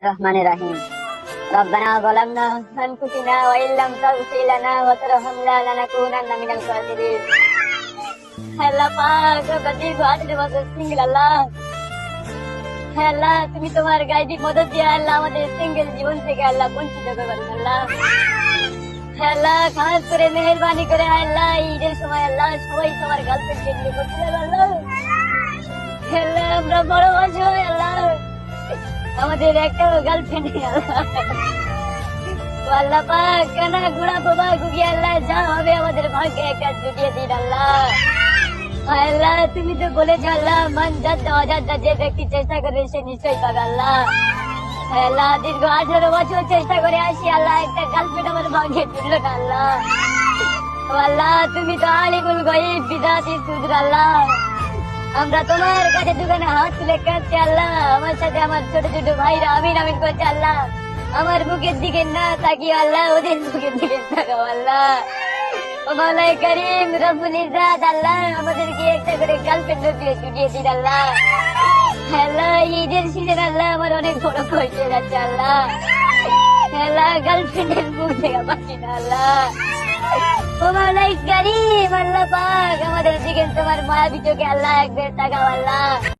রহমানির রহিম। রব্বানা যালামনা আনফুসানা ওয়া ইল্লাম তাগফির লানা ওয়া তারহামনা লানাকুনান্না মিনাল খাসিরিন। আল্লাহ পাক, গদি গাড়ি বছর সিঙ্গেল আল্লাহ। আল্লাহ, তুমি তোমার গাইবি মদদ দিয়ে আল্লাহ আমাদের সিঙ্গেল জীবন থেকে আল্লাহ বঞ্চিত করবেন আল্লাহ। আল্লাহ, খাস করে মেহেরবানি করে আল্লাহ ঈদের সময় আল্লাহ সবাই তোমার গার্লফ্রেন্ডকে নিয়ে ঘুরতে যাবে আল্লাহ। আল্লাহ, আমরা বড় অসহায় আল্লাহ, আমাদের একটা গার্লফ্রেন্ড নেই আল্লাহ। তো আল্লাহ পাক, কানা গুড়া বাবা গুগি আল্লাহ যা হবে আমাদের ভাগ্যে একটা জুটিয়ে দিন আল্লাহ। আল্লাহ, তুমি তো বলেছো আল্লাহ, মান যাদ্দা অযাদ্দা, যে ব্যক্তি চেষ্টা করে সে নিশ্চয়ই পাবে আল্লাহ। আল্লাহ, দীর্ঘ 18 বছর চেষ্টা করে আসি আল্লাহ, একটা গার্লফ্রেন্ড আমার ভাগ্যে জুটলো না আল্লাহ। ও আল্লাহ, তুমি তো আলিমুল গায়ব বিদাতি সুদর আল্লাহ। আমরা তোমার কাছে দোকানে হাত তুলে কাঁদছি আল্লাহ, আমার সাথে আমার ছোট ছোট ভাইরা আমিন আমিন করছে আল্লাহ। আমার বুকের দিকে না তাকিয়ে আল্লাহ ওদের বুকের দিকে তাকাও আল্লাহ। ও মাওলাই করিম রব্বুল ইজ্জাত আল্লাহ, আমাদেরকে একটা করে গার্লফ্রেন্ড দিয়ে জুটিয়ে দিন আল্লাহ। আল্লাহ, ঈদের সিজন আল্লাহ আমার অনেক বড় কষ্ট যাচ্ছে আল্লাহ। আল্লাহ, গার্লফ্রেন্ডের মুখ থেকে পাচ্ছি না আল্লাহ। ও মাওলাই করিম আল্লাহ পাক, আমাদের দিকে তোমার মায়াবী চোখে আল্লাহ একবার তাকাও আল্লাহ।